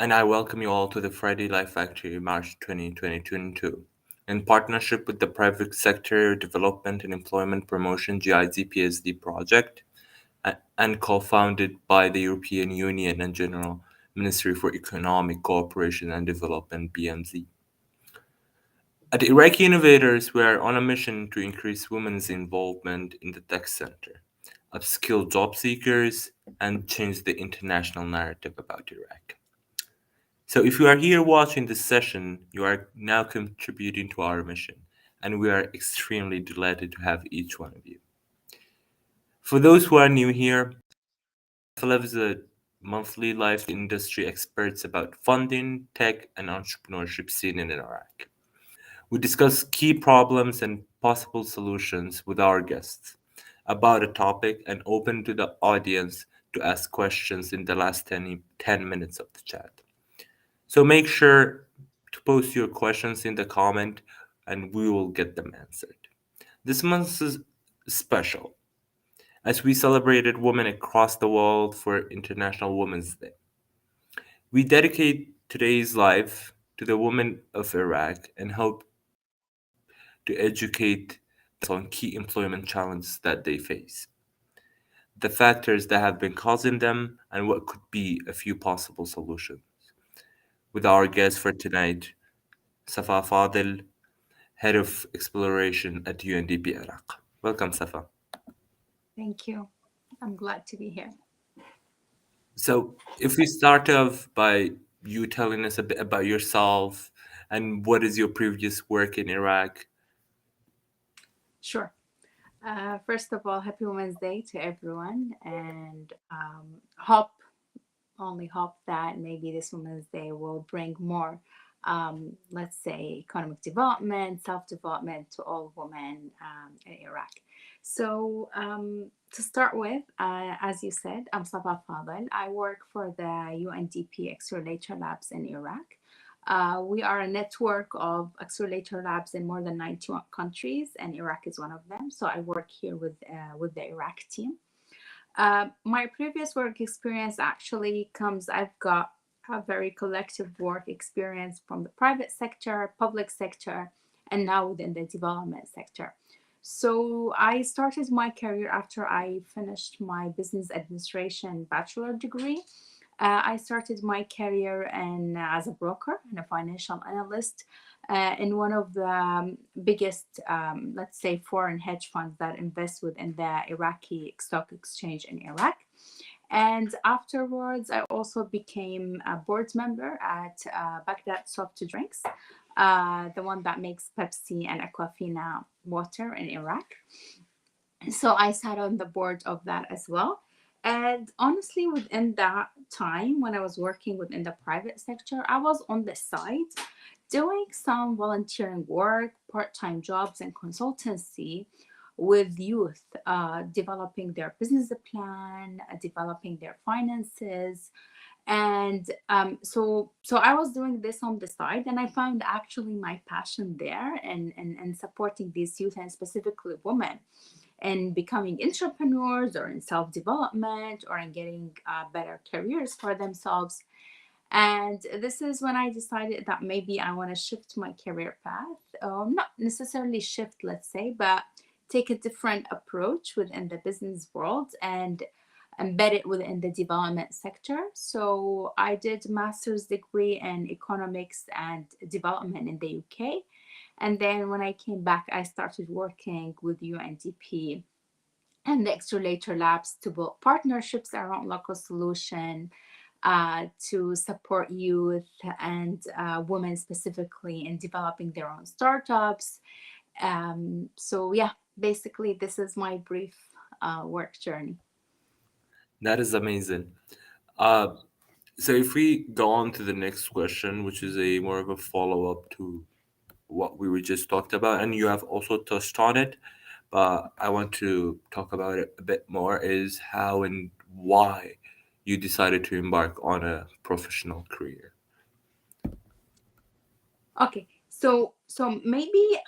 And I welcome you all to the Friday Life Factory March 2022 in partnership with the Private Sector Development and Employment Promotion GIZ PSD project and co-founded by the European Union and General Ministry for Economic Cooperation and Development BMZ. At Iraqi Innovators, we are on a mission to increase women's involvement in the tech center, upskill job seekers, and change the international narrative about Iraq. So, if you are here watching this session, you are now contributing to our mission, and we are extremely delighted to have each one of you. For those who are new here, Philip is a monthly life industry experts about funding, tech, and entrepreneurship scene in Iraq. We discuss key problems and possible solutions with our guests about a topic and open to the audience to ask questions in the last 10 minutes of the chat. So make sure to post your questions in the comment and we will get them answered. This month is special as we celebrated women across the world for International Women's Day. We dedicate today's live to the women of Iraq and hope to educate on key employment challenges that they face, the factors that have been causing them, and what could be a few possible solutions. With our guest for tonight, Safa Fadhil, Head of Exploration at UNDP Iraq. Welcome, Safa. Thank you. I'm glad to be here. So, if we start off by you telling us a bit about yourself and what is your previous work in Iraq. Sure. First of all, happy Women's Day to everyone, and only hope that maybe this Women's Day will bring more, let's say, economic development, self-development to all women in Iraq. So, to start with, as you said, I'm Safa Fadhil. I work for the UNDP Accelerator Labs in Iraq. We are a network of accelerator labs in more than 91 countries, and Iraq is one of them. So I work here with the Iraq team. My previous work experience actually comes, I've got a very collective work experience from the private sector, public sector, and now within the development sector. So I started my career after I finished my business administration bachelor degree. I started my career as a broker and a financial analyst in one of the biggest, let's say, foreign hedge funds that invest within the Iraqi stock exchange in Iraq. And afterwards, I also became a board member at Baghdad Soft Drinks, the one that makes Pepsi and Aquafina water in Iraq. So I sat on the board of that as well. And honestly, within that time when I was working within the private sector, I was on the side doing some volunteering work, part-time jobs, and consultancy with youth, developing their business plan, developing their finances. And so I was doing this on the side, and I found actually my passion there and supporting these youth and specifically women in becoming entrepreneurs or in self-development or in getting better careers for themselves. And this is when I decided that maybe I want to shift my career path, not necessarily shift, let's say, but take a different approach within the business world and embed it within the development sector. So I did a master's degree in economics and development in the UK. And then when I came back, I started working with UNDP and the Accelerator Labs to build partnerships around local solution to support youth and women specifically in developing their own startups. So yeah, basically this is my brief work journey. That is amazing. Uh, so if we go on to the next question, which is a more of a follow up to what we were just talked about, and you have also touched on it, but I want to talk about it a bit more, is how and why you decided to embark on a professional career. Okay, so maybe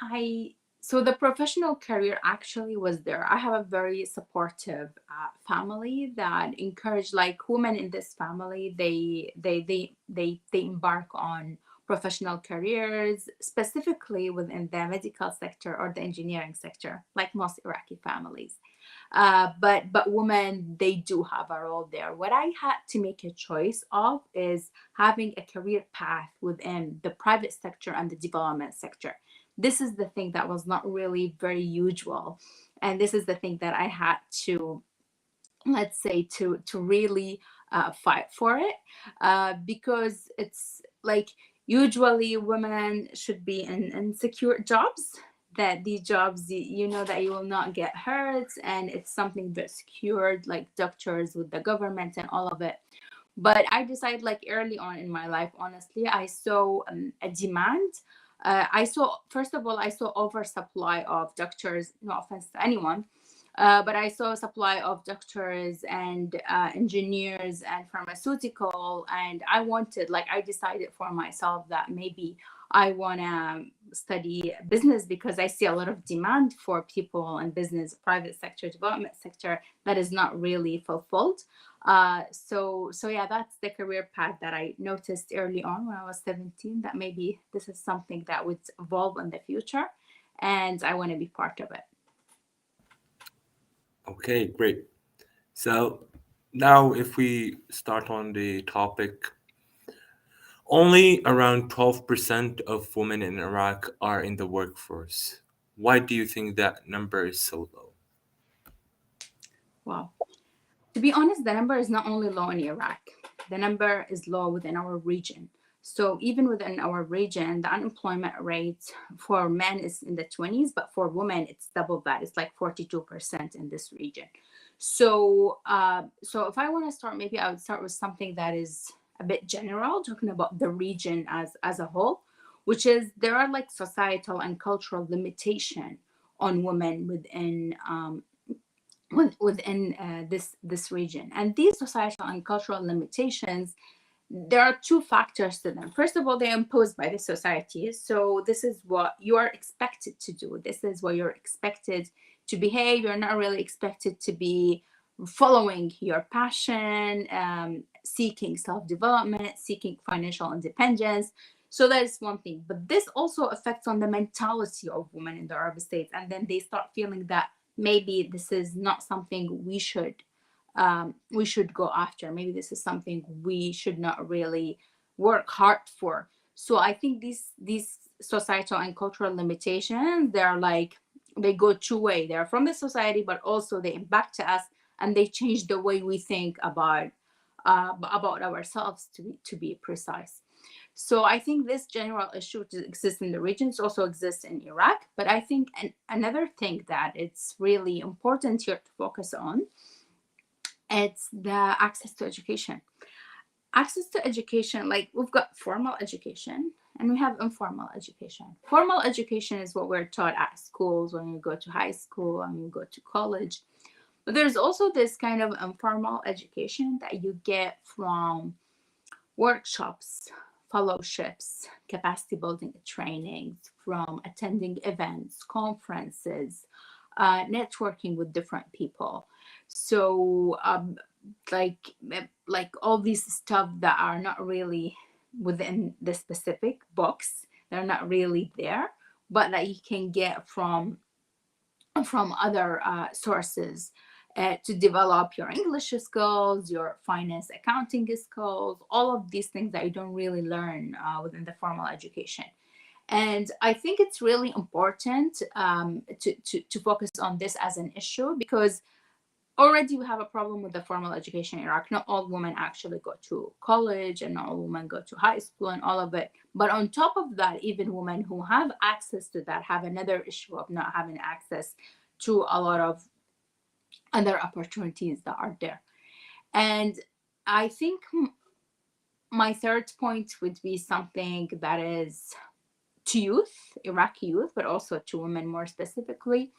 So the professional career actually was there. I have a very supportive family that encourage, like, women in this family. They embark on professional careers, specifically within the medical sector or the engineering sector, like most Iraqi families. But women, they do have a role there. What I had to make a choice of is having a career path within the private sector and the development sector. This is the thing that was not really very usual, and this is the thing that I had to, let's say, to really fight for it, because it's like usually women should be in secure jobs, that these jobs, you know, that you will not get hurt, and it's something that's secured, like doctors with the government and all of it. But I decided, like, early on in my life, honestly, I saw a demand. I saw, first of all, I saw oversupply of doctors. No offense to anyone, but I saw a supply of doctors and engineers and pharmaceutical, and I wanted, like, I decided for myself that maybe I want to study business, because I see a lot of demand for people in business, private sector, development sector, that is not really fulfilled. So yeah, that's the career path that I noticed early on when I was 17, that maybe this is something that would evolve in the future, and I want to be part of it. Okay, great. So now, if we start on the topic, only around 12% of women in Iraq are in the workforce. Why do you think that number is so low? Wow. To be honest, the number is not only low in Iraq, the number is low within our region. So even within our region, the unemployment rate for men is in the 20s, but for women, it's double that. It's like 42% in this region. So if I want to start, maybe I would start with something that is a bit general, talking about the region as a whole, which is there are like societal and cultural limitation on women within this region. And these societal and cultural limitations, there are two factors to them. First of all, they're imposed by the society. So this is what you are expected to do. This is what you're expected to behave. You're not really expected to be following your passion, seeking self-development, seeking financial independence. So that is one thing. But this also affects on the mentality of women in the Arab states. And then they start feeling that maybe this is not something we should go after. Maybe this is something we should not really work hard for. So I think these societal and cultural limitations, they're like, they go two way. They're from the society, but also they impact us, and they change the way we think about ourselves, to be precise. So I think this general issue exists in the regions, also exists in Iraq. But I think another thing that it's really important here to focus on, it's the access to education. Access to education, like, we've got formal education and we have informal education. Formal education is what we're taught at schools, when you go to high school and you go to college. But there's also this kind of informal education that you get from workshops, fellowships, capacity building trainings, from attending events, conferences, networking with different people. So like all these stuff that are not really within the specific box, they're not really there, but that you can get from other sources, to develop your English skills, your finance accounting skills, all of these things that you don't really learn within the formal education. And I think it's really important to focus on this as an issue, because already we have a problem with the formal education in Iraq. Not all women actually go to college, and not all women go to high school and all of it. But on top of that, even women who have access to that have another issue of not having access to a lot of other opportunities that are there. And I think my third point would be something that is to youth, Iraqi youth, but also to women more specifically.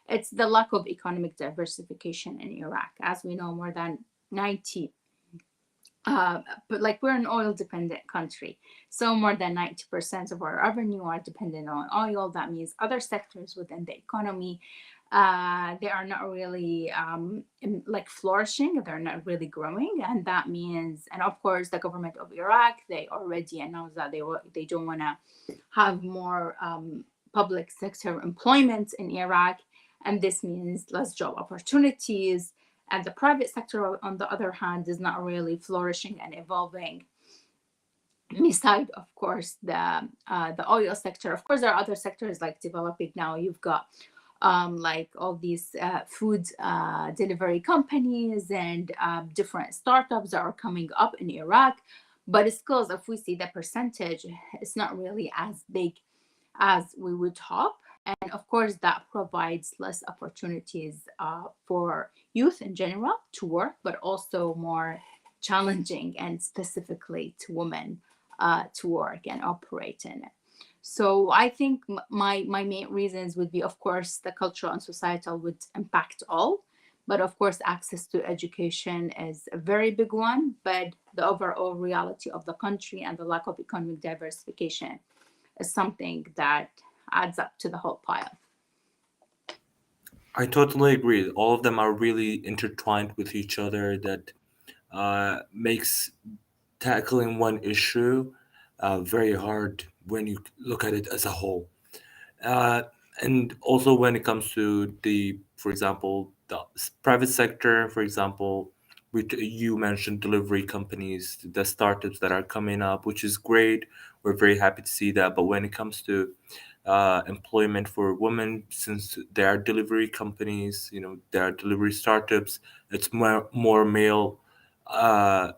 It's the lack of economic diversification in Iraq. As we know, more than 90 but like we're an oil dependent country, so more than 90% of our revenue are dependent on oil. That means other sectors within the economy, they are not really like flourishing, they're not really growing. And that means, and of course the government of Iraq, they already announced that they don't want to have more public sector employment in Iraq, and this means less job opportunities. And the private sector, on the other hand, is not really flourishing and evolving. Beside, of course, the oil sector, of course, there are other sectors like developing now. You've got like all these food delivery companies and different startups that are coming up in Iraq. But still, if we see the percentage, it's not really as big as we would hope. And of course, that provides less opportunities for youth in general to work, but also more challenging and specifically to women to work and operate in it. So I think my main reasons would be, of course, the cultural and societal would impact all. But of course, access to education is a very big one. But the overall reality of the country and the lack of economic diversification is something that adds up to the whole pile. I totally agree. All of them are really intertwined with each other. That makes tackling one issue very hard when you look at it as a whole. Uh, and also when it comes to the, for example, the private sector, for example, you mentioned delivery companies, the startups that are coming up, which is great. We're very happy to see that. But when it comes to employment for women, since there are delivery companies, there are delivery startups, it's more male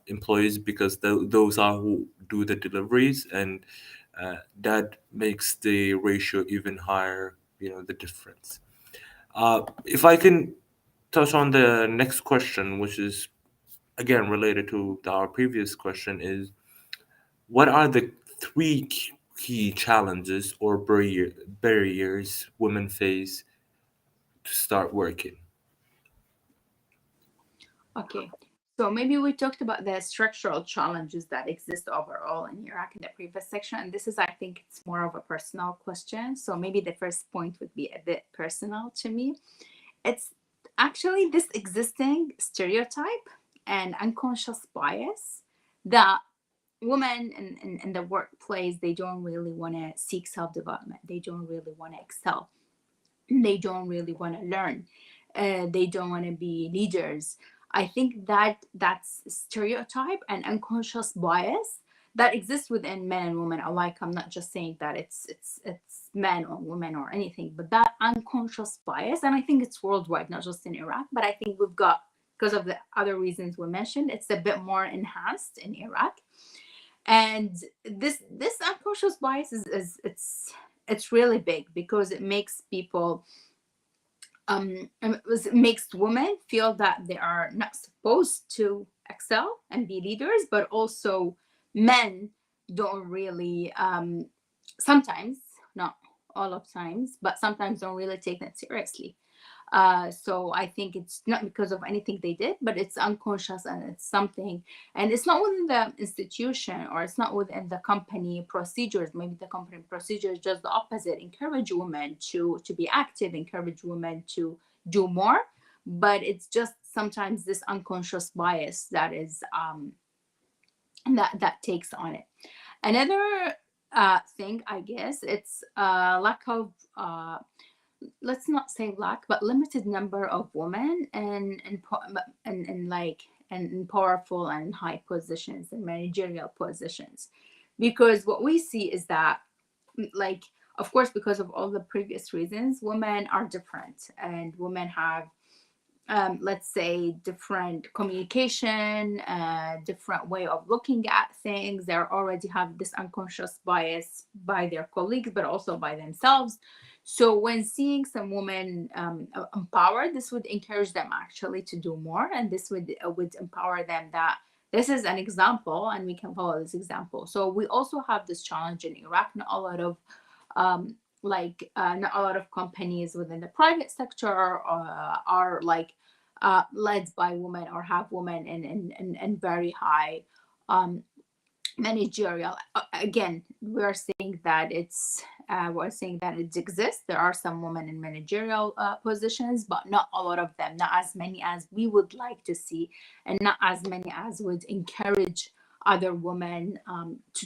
employees because those are who do the deliveries, and that makes the ratio even higher, the difference. If I can touch on the next question, which is again related to our previous question, is what are the three key challenges or barriers women face to start working? Okay. So maybe we talked about the structural challenges that exist overall in Iraq in the previous section. And this is, I think, it's more of a personal question. So maybe the first point would be a bit personal to me. It's actually this existing stereotype and unconscious bias that women in the workplace, they don't really want to seek self-development. They don't really want to excel. They don't really want to learn. They don't want to be leaders. I think that that's stereotype and unconscious bias that exists within men and women alike. I'm not just saying that it's men or women or anything, but that unconscious bias, and I think it's worldwide, not just in Iraq. But I think we've got, because of the other reasons we mentioned, it's a bit more enhanced in Iraq. And this unconscious bias is it's really big because it makes people it makes women feel that they are not supposed to excel and be leaders, but also men don't really sometimes, not all of times, but sometimes don't really take that seriously. So I think it's not because of anything they did, but it's unconscious and it's something, and it's not within the institution or it's not within the company procedures. Maybe the company procedures just the opposite, encourage women to be active, encourage women to do more, but it's just sometimes this unconscious bias that is that takes on it. Another thing, I guess, it's lack of let's not say lack, but limited number of women and like and in powerful and high positions and managerial positions. Because what we see is that, like, of course, because of all the previous reasons, women are different and women have let's say different communication, different way of looking at things. They already have this unconscious bias by their colleagues but also by themselves. So when seeing some women empowered, this would encourage them actually to do more, and this would empower them that this is an example and we can follow this example. So we also have this challenge in Iraq. Not a lot of not a lot of companies within the private sector are like led by women or have women in very high managerial. Again, we're saying that it exists. There are some women in managerial positions, but not a lot of them, not as many as we would like to see, and not as many as would encourage other women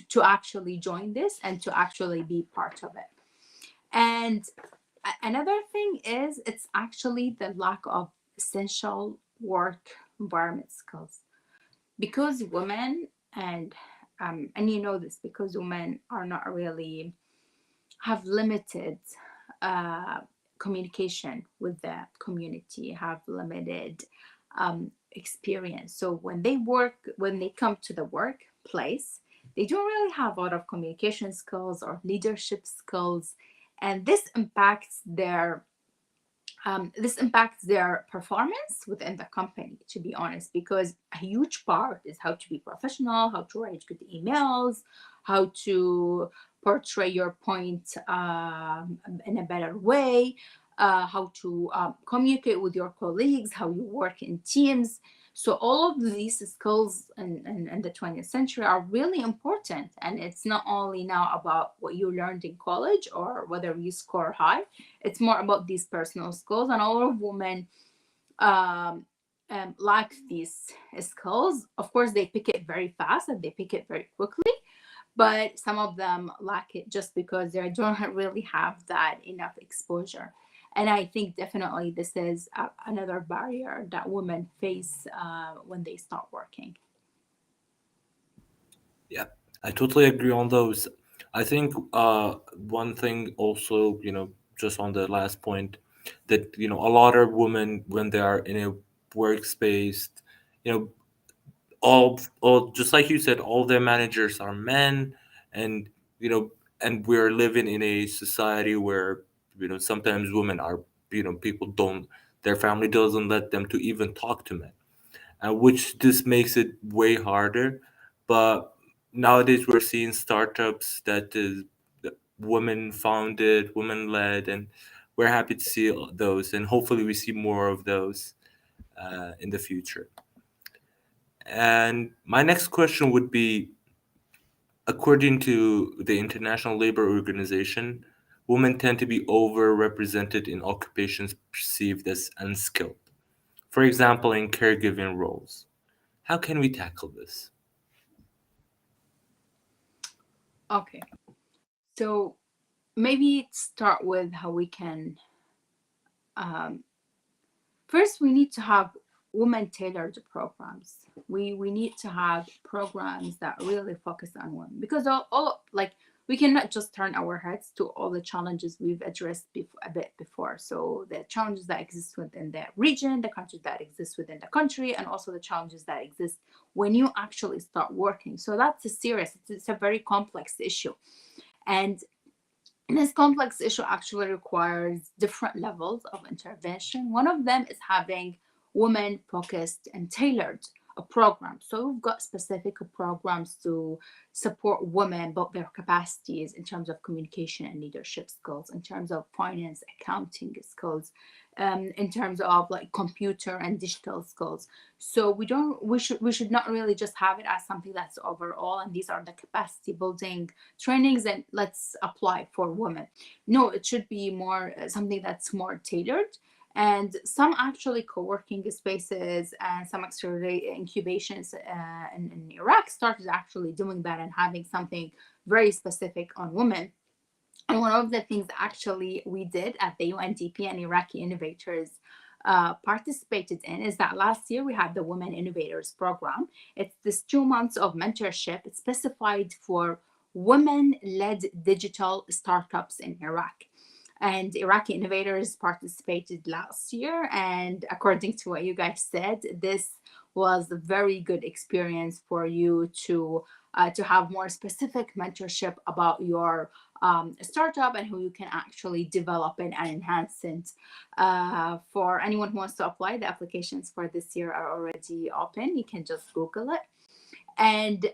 to actually join this and to actually be part of it. And another thing is, it's actually the lack of essential work environment skills, because women and you know this, because women are not really have limited uh, communication with the community, have limited experience. So when they come to the workplace, they don't really have a lot of communication skills or leadership skills, and this impacts their performance within the company, to be honest, because a huge part is how to be professional, how to write good emails, how to portray your point in a better way, how to communicate with your colleagues, how you work in teams. So all of these skills in the 20th century are really important. And it's not only now about what you learned in college or whether you score high. It's more about these personal skills. And a lot of women um, lack these skills. Of course, they pick it very fast and they pick it very quickly. But some of them lack it just because they don't really have that enough exposure. And I think definitely this is another barrier that women face when they start working. Yeah, I totally agree on those. I think one thing also, just on the last point, that a lot of women when they are in a workspace, you know, all just like you said, all their managers are men, and you know, and we're living in a society where sometimes women are, people don't, their family doesn't let them to even talk to men, which this makes it way harder. But nowadays we're seeing startups that is women founded, women led, and we're happy to see those, and hopefully we see more of those in the future. And my next question would be, according to the International Labor Organization, women tend to be overrepresented in occupations perceived as unskilled. For example, in caregiving roles. How can we tackle this? Okay, so maybe start with how we can. Um, First, we need to have women tailored programs. We need to have programs that really focus on women, because all like we cannot just turn our heads to all the challenges we've addressed a bit before. So the challenges that exist within the region, the countries that exist within the country, and also the challenges that exist when you actually start working. So that's a serious, it's a very complex issue. And this complex issue actually requires different levels of intervention. One of them is having women focused and tailored a program. So we've got specific programs to support women, both their capacities in terms of communication and leadership skills, in terms of finance, accounting skills, in terms of like computer and digital skills. So we should not really just have it as something that's overall, and these are the capacity building trainings and let's apply for women. No, it should be more something that's more tailored. And some actually co-working spaces and some actually incubations in Iraq started actually doing that and having something very specific on women. And one of the things actually we did at the UNDP and Iraqi Innovators participated in is that last year we had the Women Innovators program. It's this 2 months of mentorship. It's specified for women-led digital startups in Iraq. And Iraqi Innovators participated last year. And according to what you guys said, this was a very good experience for you to have more specific mentorship about your startup and who you can actually develop it and enhance it. For anyone who wants to apply, the applications for this year are already open. You can just Google it. And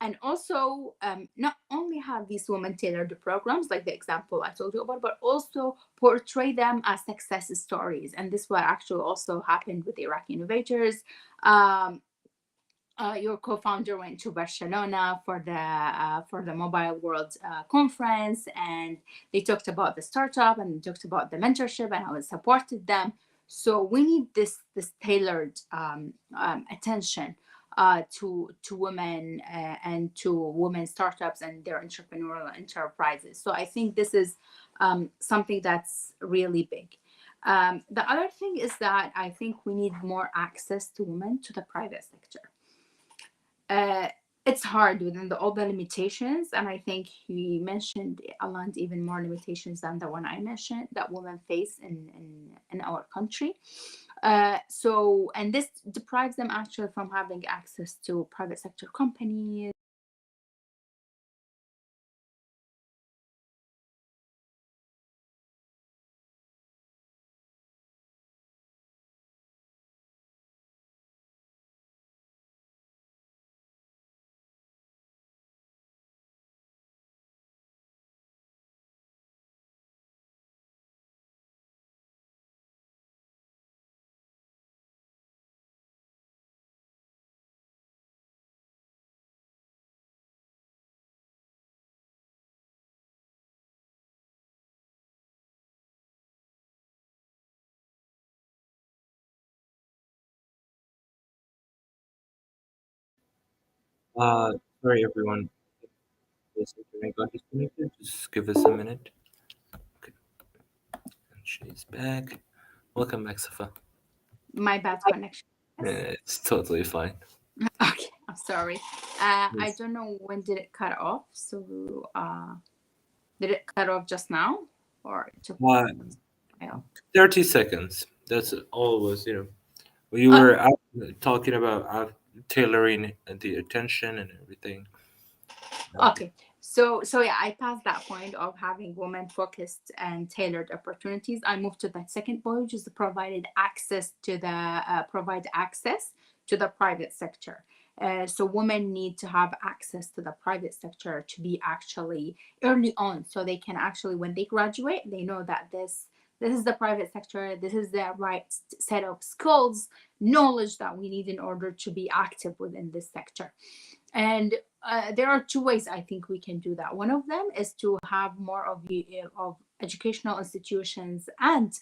and also not only have these women tailored programs like the example I told you about, but also portray them as success stories. And this what actually also happened with Iraqi Innovators. Um, your co-founder went to Barcelona for the Mobile World Conference, and they talked about the startup and they talked about the mentorship and how it supported them. So we need this tailored attention to women and to women startups and their entrepreneurial enterprises. So I think this is something that's really big. The other thing is that I think we need more access to women to the private sector. uh, it's hard within all the limitations, and I think he mentioned a lot even more limitations than the one I mentioned that women face in our country. So, and this deprives them actually from having access to private sector companies. Uh, Sorry everyone, this internet got disconnected. Just give us a minute. Okay, and she's back. Welcome back, Safa. My bad connection. Yes. It's totally fine. Okay, I'm sorry. I Yes. don't know when did it cut off. So, did it cut off just now, or it took Uh, a while? 30 seconds. That's all it was, We Uh, were talking about tailoring the attention and everything. And Okay. So yeah, I passed that point of having women focused and tailored opportunities. I moved to that second point, which is the provide access to the private sector. So women need to have access to the private sector to be actually early on, so they can actually, when they graduate, they know that this is the private sector. This is the right set of skills, knowledge that we need in order to be active within this sector. And there are two ways I think we can do that. One of them is to have more of educational institutions and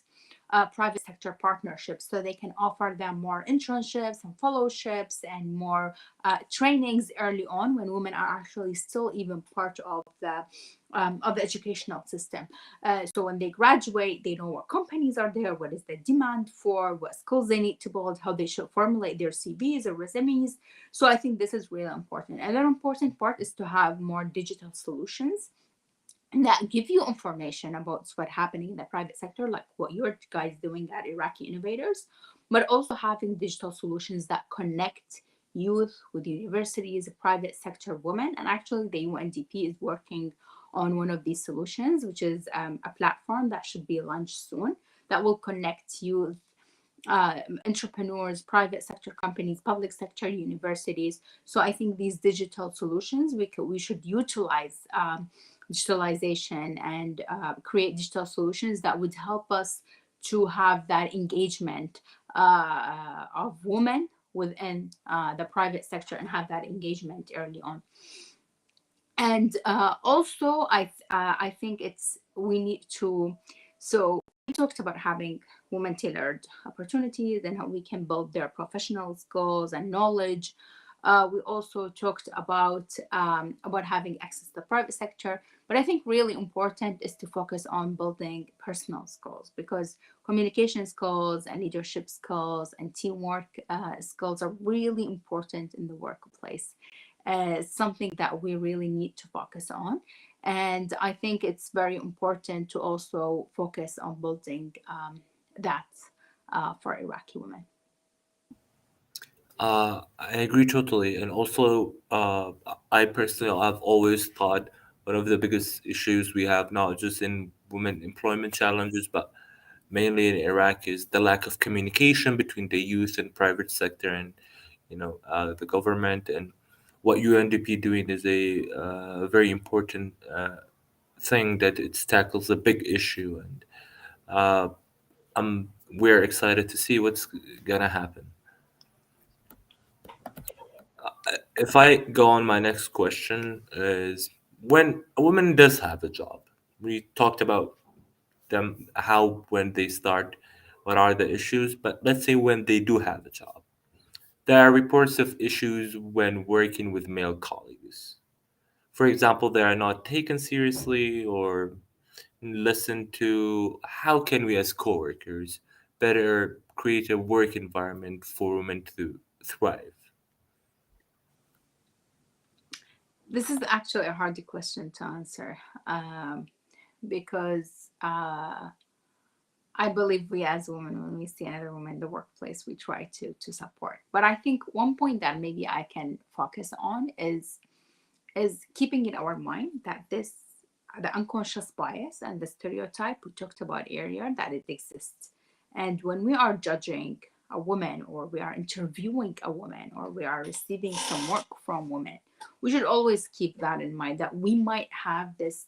private sector partnerships, so they can offer them more internships and fellowships and more trainings early on when women are actually still even part of the educational system. So when they graduate, they know what companies are there, what is the demand for, what skills they need to build, how they should formulate their CVs or resumes. So I think this is really important. Another important part is to have more digital solutions that give you information about what's happening in the private sector, like what you're guys doing at Iraqi Innovators, but also having digital solutions that connect youth with universities, private sector women. And actually, the UNDP is working on one of these solutions, which is a platform that should be launched soon that will connect youth, entrepreneurs, private sector companies, public sector universities. So I think these digital solutions we should utilize digitalization and create digital solutions that would help us to have that engagement of women within the private sector and have that engagement early on. And also I think it's we need to, so we talked about having women tailored opportunities and how we can build their professional skills and knowledge. We also talked about having access to the private sector, but I think really important is to focus on building personal skills, because communication skills and leadership skills and teamwork skills are really important in the workplace. Something that we really need to focus on. And I think it's very important to also focus on building that for Iraqi women. I agree totally. And also, I personally have always thought one of the biggest issues we have, not just in women employment challenges, but mainly in Iraq, is the lack of communication between the youth and private sector and, the government. And what UNDP doing is a very important thing that it tackles a big issue, and uh, we're excited to see what's gonna happen. If I go on, my next question is, when a woman does have a job, we talked about them, how when they start, what are the issues, but let's say when they do have a job, there are reports of issues when working with male colleagues. For example, they are not taken seriously or listened to. How can we as coworkers better create a work environment for women to thrive? This is actually a hard question to answer, because I believe we as women, when we see another woman in the workplace, we try to support. But I think one point that maybe I can focus on is keeping in our mind that this the unconscious bias and the stereotype we talked about earlier, that it exists. And when we are judging a woman, or we are interviewing a woman, or we are receiving some work from women, we should always keep that in mind, that we might have this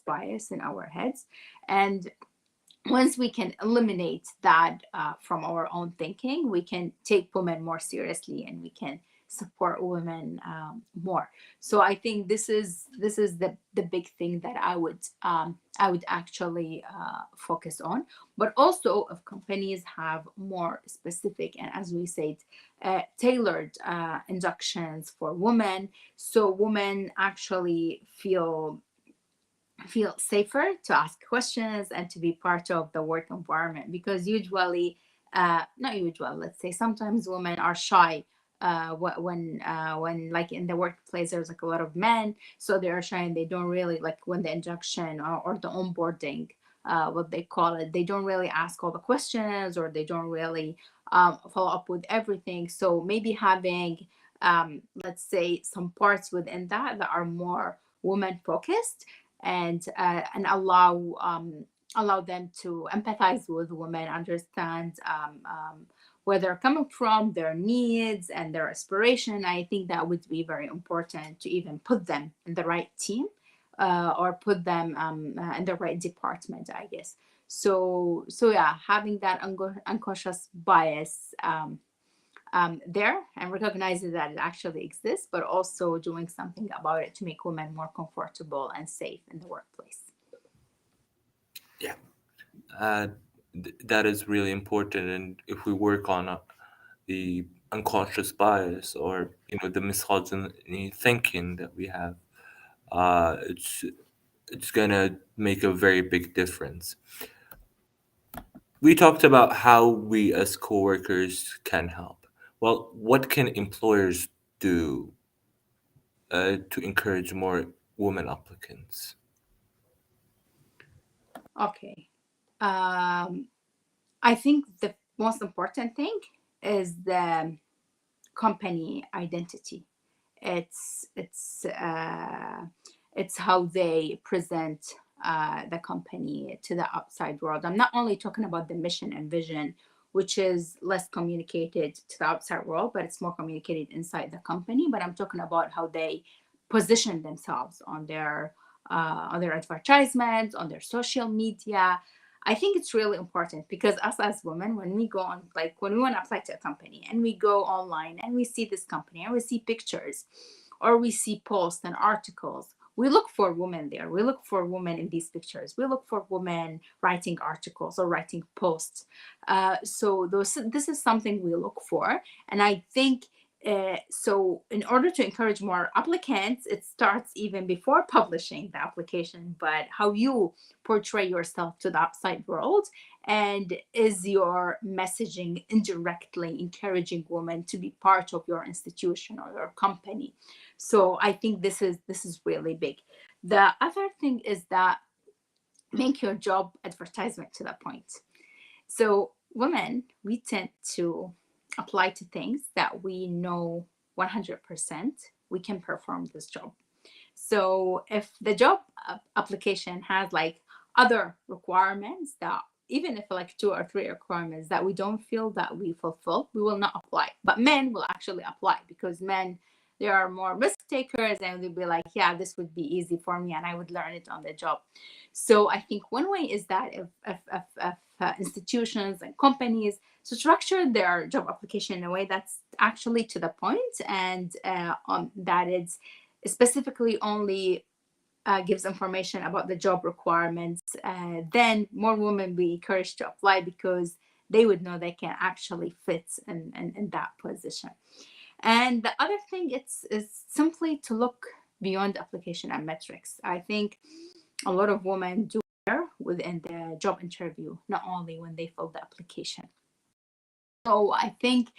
bias in our heads. And once we can eliminate that from our own thinking, we can take women more seriously, and we can support women more. So I think this is the big thing that I would actually focus on. But also, if companies have more specific, and as we said, tailored inductions for women, so women actually feel safer to ask questions and to be part of the work environment. Because usually, not usual, let's say sometimes women are shy when like in the workplace there's like a lot of men, so they are shy and they don't really like, when the induction or the onboarding, what they call it, they don't really ask all the questions, or they don't really follow up with everything. So maybe having, let's say, some parts within that are more woman focused, and allow them to empathize with women, understand where they're coming from, their needs and their aspiration. I think that would be very important to even put them in the right team, or put them in the right department, I guess. So yeah, having that unconscious bias there, and recognizing that it actually exists, but also doing something about it to make women more comfortable and safe in the workplace. Yeah, uh, that is really important. And if we work on the unconscious bias, or the misogyny thinking that we have, it's gonna make a very big difference. We talked about how we as coworkers can help. Well, what can employers do to encourage more women applicants? Okay. Um, I think the most important thing is the company identity. It's how they present the company to the outside world. I'm not only talking about the mission and vision, which is less communicated to the outside world, but it's more communicated inside the company. But I'm talking about how they position themselves on their advertisements, on their social media. I think it's really important, because us as women, when we go on, like when we want to apply to a company and we go online and we see this company and we see pictures, or we see posts and articles, we look for women there. We look for women in these pictures. We look for women writing articles or writing posts. This is something we look for. And I think so in order to encourage more applicants, it starts even before publishing the application, but how you portray yourself to the outside world, and is your messaging indirectly encouraging women to be part of your institution or your company. So I think this is really big. The other thing is that make your job advertisement to the point. So women, we tend to apply to things that we know 100% we can perform this job. So if the job application has like other requirements, that even if like two or three requirements that we don't feel that we fulfill, we will not apply. But men will actually apply, because men they are more risk takers, and they'll be like, yeah, this would be easy for me and I would learn it on the job. So I think one way is that if institutions and companies to structure their job application in a way that's actually to the point, and that it's specifically only gives information about the job requirements, then more women be encouraged to apply because they would know they can actually fit in that position. And the other thing is simply to look beyond application and metrics. I think a lot of women do care within the job interview, not only when they fill the application. So I think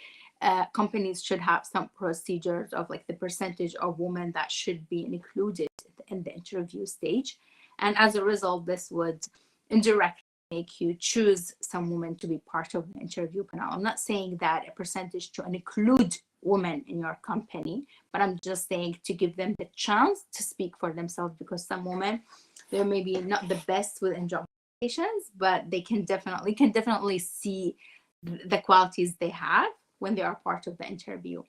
companies should have some procedures of like the percentage of women that should be included in the interview stage. And as a result, this would indirectly make you choose some women to be part of the interview panel. I'm not saying that a percentage to include women in your company, but I'm just saying to give them the chance to speak for themselves, because some women, they're maybe not the best within job applications, but they can definitely see the qualities they have when they are part of the interview.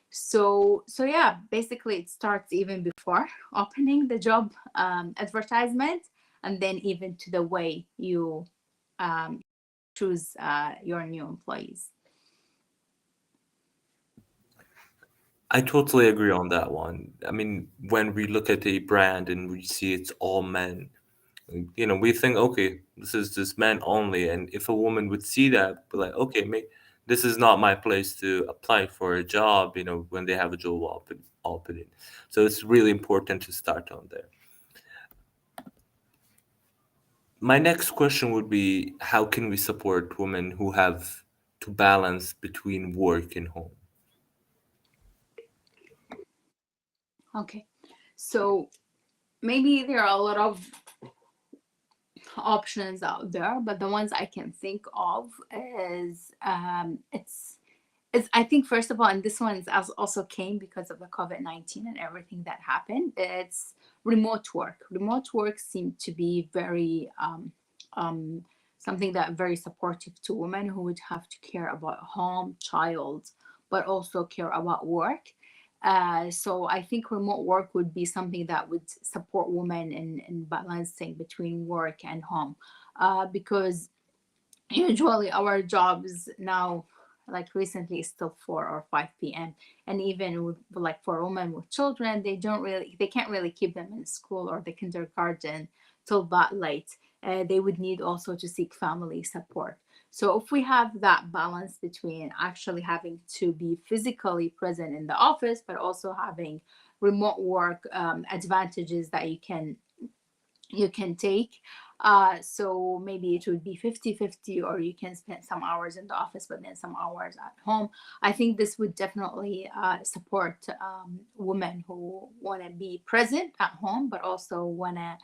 So yeah, basically it starts even before opening the job advertisement, and then even to the way you choose your new employees. I totally agree on that one. I mean, when we look at a brand and we see it's all men, we think, okay, this is just men only. And if a woman would see that, be like, okay, this is not my place to apply for a job, when they have a job opening. So it's really important to start on there. My next question would be, how can we support women who have to balance between work and home? Okay, so maybe there are a lot of options out there, but the ones I can think of is it's I think first of all, and this one also came because of the COVID-19 and everything that happened. It's remote work. Remote work seemed to be very something that very supportive to women who would have to care about home, child, but also care about work. So I think remote work would be something that would support women in balancing between work and home, because usually our jobs now, like recently, is still 4 or 5 p.m. And even with, like, for women with children, they can't really keep them in school or the kindergarten till that late. They would need also to seek family support. So if we have that balance between actually having to be physically present in the office, but also having remote work advantages that you can take. So maybe it would be 50-50, or you can spend some hours in the office, but then some hours at home. I think this would definitely support women who want to be present at home, but also want to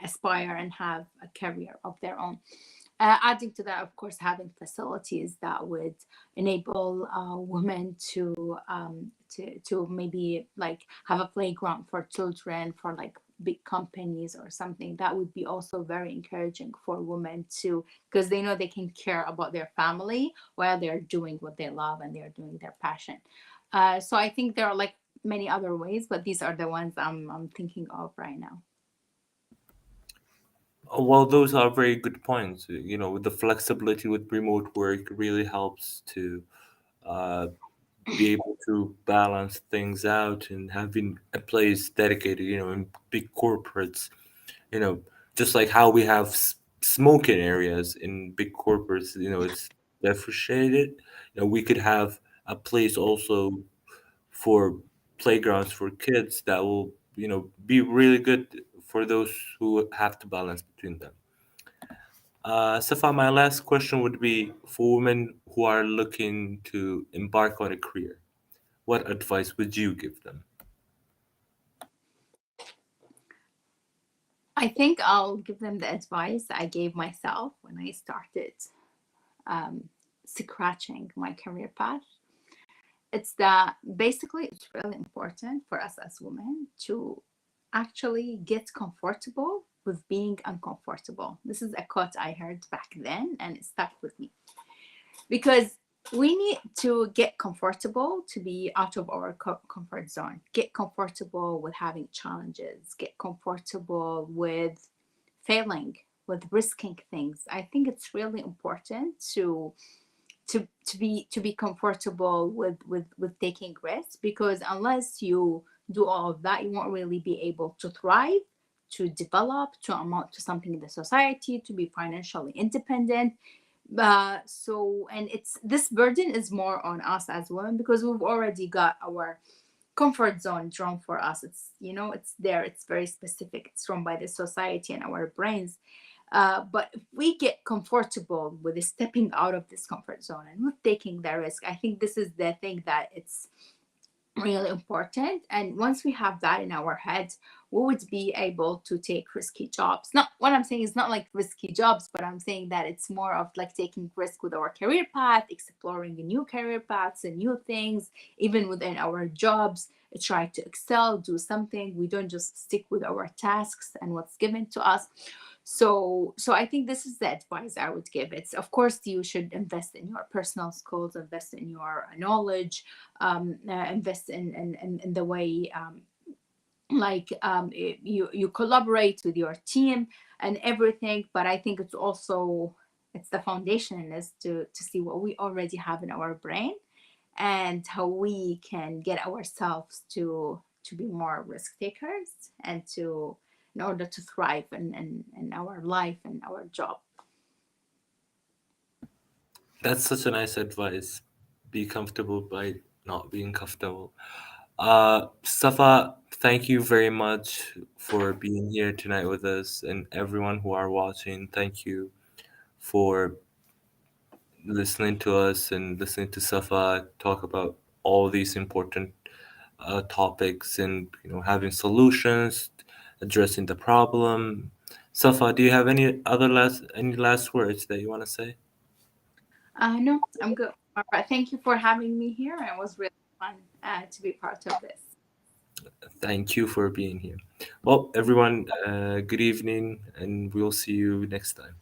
aspire and have a career of their own. Adding to that, of course, having facilities that would enable women to maybe like have a playground for children, for like big companies or something, that would be also very encouraging for women to, because they know they can care about their family while they're doing what they love and they're doing their passion. So I think there are like many other ways, but these are the ones I'm thinking of right now. Well, those are very good points. With the flexibility with remote work really helps to uh, be able to balance things out, and having a place dedicated, in big corporates, you know, just like how we have smoking areas in big corporates, it's depreciated. We could have a place also for playgrounds for kids that will, be really good for those who have to balance between them. Safa, my last question would be, for women who are looking to embark on a career, what advice would you give them? I think I'll give them the advice I gave myself when I started scratching my career path. It's that basically it's really important for us as women to actually get comfortable with being uncomfortable. This is a quote I heard back then and it stuck with me. Because We need to get comfortable to be out of our comfort zone, get comfortable with having challenges, get comfortable with failing, with risking things. I think it's really important to be comfortable with taking risks, because unless you do all of that, you won't really be able to thrive, to develop, to amount to something in the society, to be financially independent. So, and it's, this burden is more on us as women, because we've already got our comfort zone drawn for us. It's, it's there, it's very specific, it's drawn by the society and our brains. But if we get comfortable with stepping out of this comfort zone and with taking the risk, I think this is the thing that it's really important. And once we have that in our heads, we would be able to take risky jobs. Not, what I'm saying is not like risky jobs, but I'm saying that it's more of like taking risk with our career path, exploring new career paths and new things, even within our jobs. Try to excel, do something. We don't just stick with our tasks and what's given to us. So I think this is the advice I would give. It's, of course, you should invest in your personal skills, invest in your knowledge, invest in the way, you collaborate with your team and everything. But I think it's also, it's the foundation is to see what we already have in our brain, and how we can get ourselves to be more risk takers, and to, in order to thrive in our life and our job. That's such a nice advice. Be comfortable by not being comfortable. Safa, thank you very much for being here tonight with us, and everyone who are watching. Thank you for listening to us and listening to Safa talk about all these important topics, and having solutions, addressing the problem. Safa, do you have any last words that you want to say? No, I'm good. All right, thank you for having me here. It was really fun to be part of this. Thank you for being here. Well, everyone, good evening, and we'll see you next time.